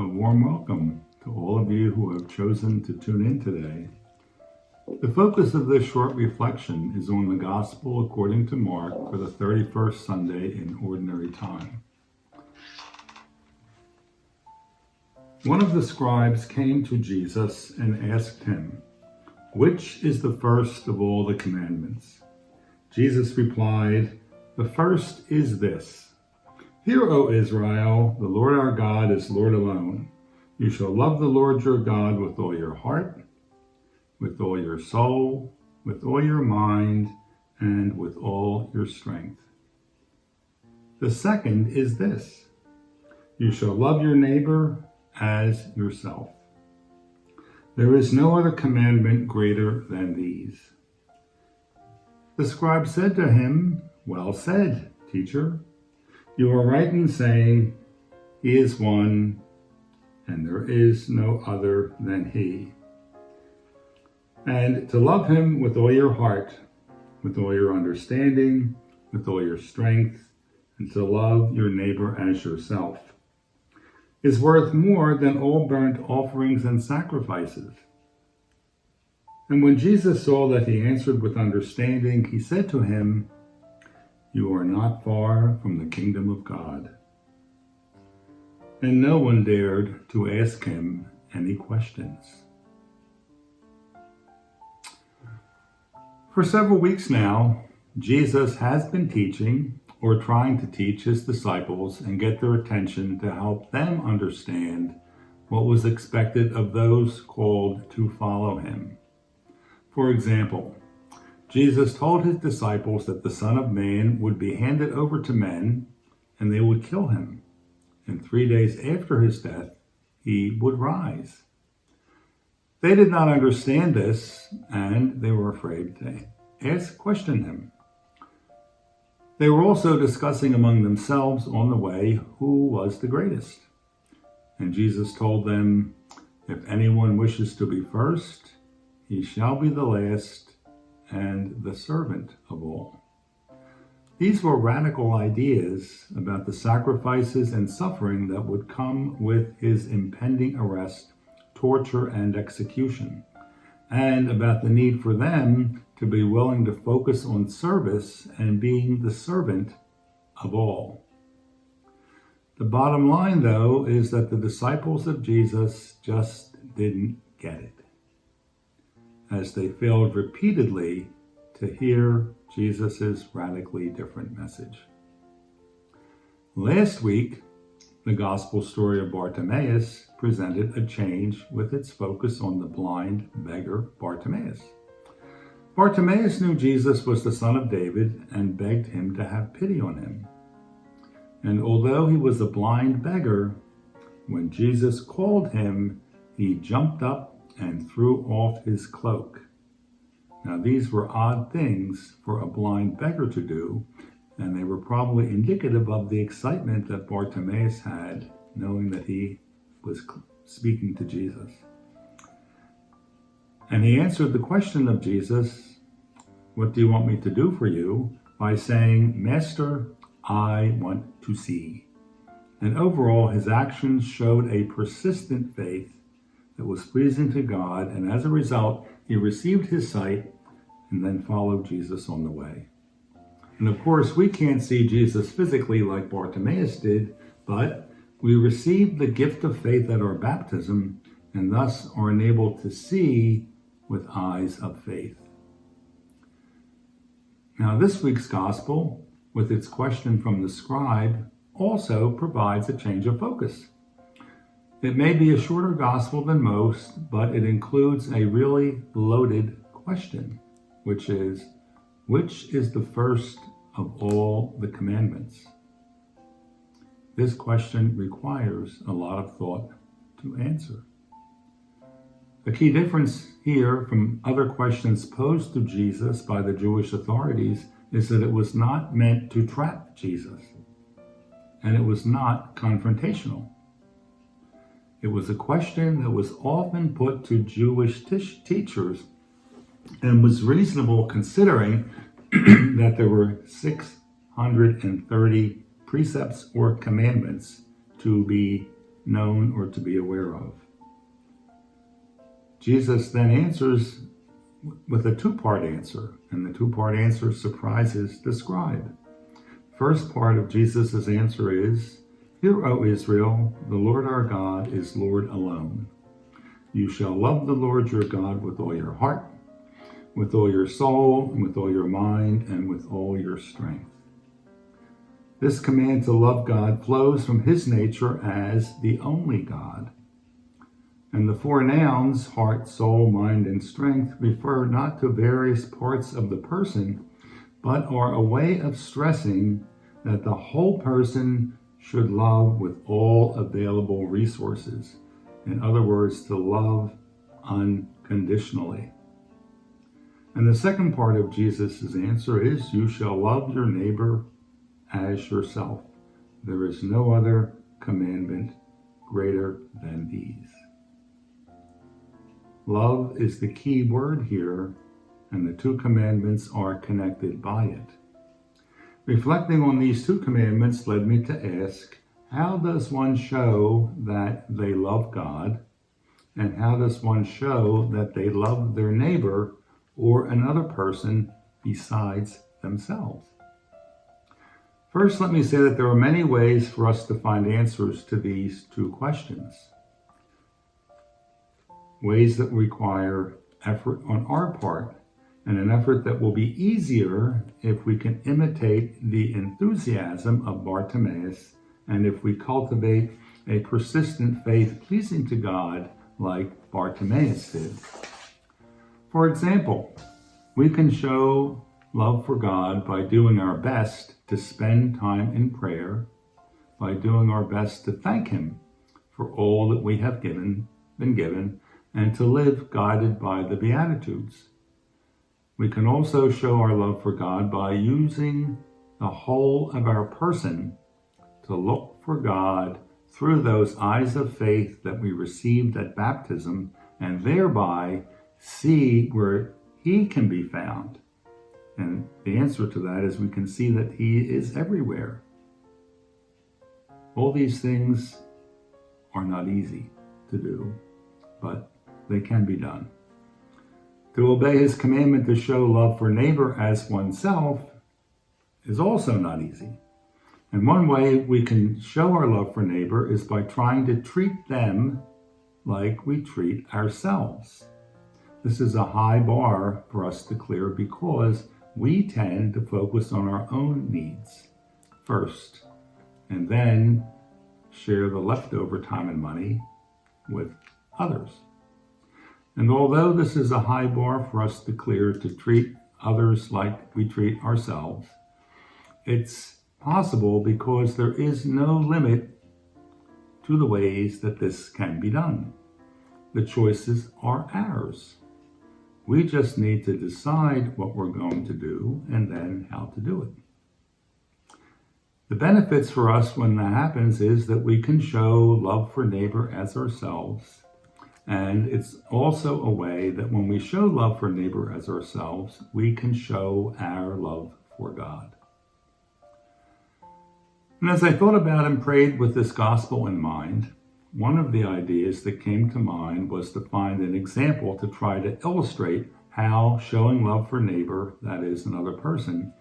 A warm welcome to all of you who have chosen to tune in today. The focus of this short reflection is on the Gospel according to Mark for the 31st Sunday in Ordinary Time. One of the scribes came to Jesus and asked him, "Which is the first of all the commandments?" Jesus replied, "The first is this. Hear, O Israel, the Lord our God is Lord alone. You shall love the Lord your God with all your heart, with all your soul, with all your mind, and with all your strength. The second is this. You shall love your neighbor as yourself. There is no other commandment greater than these." The scribe said to him, "Well said, teacher. You are right in saying, He is one, and there is no other than He. And to love Him with all your heart, with all your understanding, with all your strength, and to love your neighbor as yourself, is worth more than all burnt offerings and sacrifices." And when Jesus saw that he answered with understanding, he said to him, "You are not far from the kingdom of God." And no one dared to ask him any questions. For several weeks now, Jesus has been teaching or trying to teach his disciples and get their attention to help them understand what was expected of those called to follow him. For example, Jesus told his disciples that the Son of Man would be handed over to men and they would kill him. And 3 days after his death, he would rise. They did not understand this, and they were afraid to question him. They were also discussing among themselves on the way who was the greatest. And Jesus told them, "If anyone wishes to be first, he shall be the last and the servant of all." These were radical ideas about the sacrifices and suffering that would come with his impending arrest, torture, and execution, and about the need for them to be willing to focus on service and being the servant of all. The bottom line, though, is that the disciples of Jesus just didn't get it, as they failed repeatedly to hear Jesus' radically different message. Last week, the gospel story of Bartimaeus presented a change with its focus on the blind beggar Bartimaeus. Bartimaeus knew Jesus was the son of David and begged him to have pity on him. And although he was a blind beggar, when Jesus called him, he jumped up and threw off his cloak. Now, these were odd things for a blind beggar to do, and they were probably indicative of the excitement that Bartimaeus had, knowing that he was speaking to Jesus. And he answered the question of Jesus, "What do you want me to do for you?" by saying, "Master, I want to see." And overall, his actions showed a persistent faith that was pleasing to God, and as a result, he received his sight and then followed Jesus on the way. And of course, we can't see Jesus physically like Bartimaeus did, but we receive the gift of faith at our baptism and thus are enabled to see with eyes of faith. Now, this week's gospel, with its question from the scribe, also provides a change of focus. It may be a shorter gospel than most, but it includes a really loaded question, which is the first of all the commandments? This question requires a lot of thought to answer. The key difference here from other questions posed to Jesus by the Jewish authorities is that it was not meant to trap Jesus, and it was not confrontational. It was a question that was often put to Jewish teachers and was reasonable considering that there were 630 precepts or commandments to be known, or to be aware of. Jesus then answers with a two-part answer, and the two-part answer surprises the scribe. First part of Jesus' answer is, "Hear, O Israel, the Lord our God is Lord alone. You shall love the Lord your God with all your heart, with all your soul, and with all your mind, and with all your strength." This command to love God flows from his nature as the only God. And the four nouns, heart, soul, mind, and strength, refer not to various parts of the person, but are a way of stressing that the whole person should love with all available resources. In other words, to love unconditionally. And the second part of Jesus' answer is, "You shall love your neighbor as yourself. There is no other commandment greater than these." Love is the key word here, and the two commandments are connected by it. Reflecting on these two commandments led me to ask, how does one show that they love God, and how does one show that they love their neighbor or another person besides themselves? First, let me say that there are many ways for us to find answers to these two questions. Ways that require effort on our part, and an effort that will be easier if we can imitate the enthusiasm of Bartimaeus, and if we cultivate a persistent faith pleasing to God like Bartimaeus did. For example, we can show love for God by doing our best to spend time in prayer, by doing our best to thank him for all that we have been given, and to live guided by the Beatitudes. We can also show our love for God by using the whole of our person to look for God through those eyes of faith that we received at baptism, and thereby see where he can be found. And the answer to that is we can see that he is everywhere. All these things are not easy to do, but they can be done. To obey his commandment to show love for neighbor as oneself is also not easy. And one way we can show our love for neighbor is by trying to treat them like we treat ourselves. This is a high bar for us to clear because we tend to focus on our own needs first, and then share the leftover time and money with others. And although this is a high bar for us to clear, to treat others like we treat ourselves, it's possible because there is no limit to the ways that this can be done. The choices are ours. We just need to decide what we're going to do and then how to do it. The benefits for us when that happens is that we can show love for neighbor as ourselves. And it's also a way that when we show love for neighbor as ourselves, we can show our love for God. And as I thought about and prayed with this gospel in mind, one of the ideas that came to mind was to find an example to try to illustrate how showing love for neighbor, that is another person,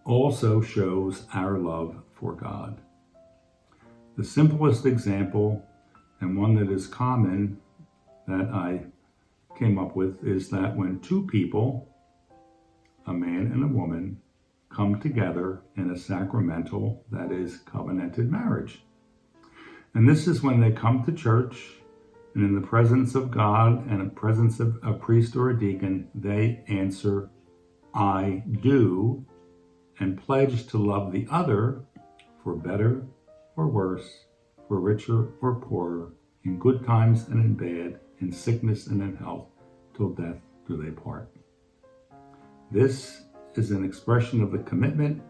also shows our love for God. The simplest example, and one that is common, that I came up with is that when two people, a man and a woman, come together in a sacramental, that is covenanted marriage. And this is when they come to church, and in the presence of God and in the presence of a priest or a deacon, they answer, "I do," and pledge to love the other for better or worse, for richer or poorer, in good times and in bad, in sickness and in health, till death do they part. This is an expression of the commitment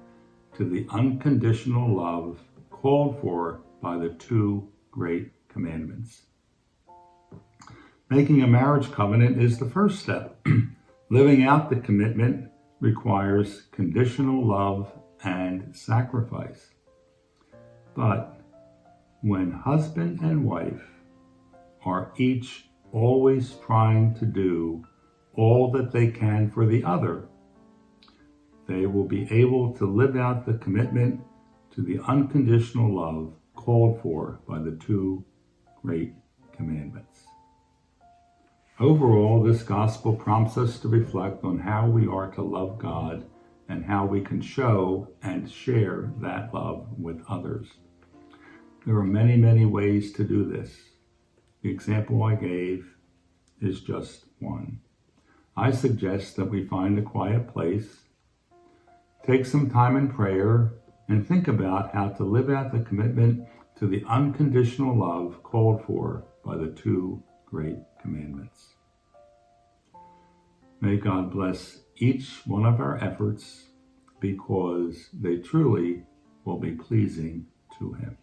to the unconditional love called for by the two great commandments. Making a marriage covenant is the first step. Living out the commitment requires conditional love and sacrifice. But when husband and wife are each always trying to do all that they can for the other, they will be able to live out the commitment to the unconditional love called for by the two great commandments. Overall, this gospel prompts us to reflect on how we are to love God and how we can show and share that love with others. There are many, many ways to do this. The example I gave is just one. I suggest that we find a quiet place, take some time in prayer, and think about how to live out the commitment to the unconditional love called for by the two great commandments. May God bless each one of our efforts because they truly will be pleasing to Him.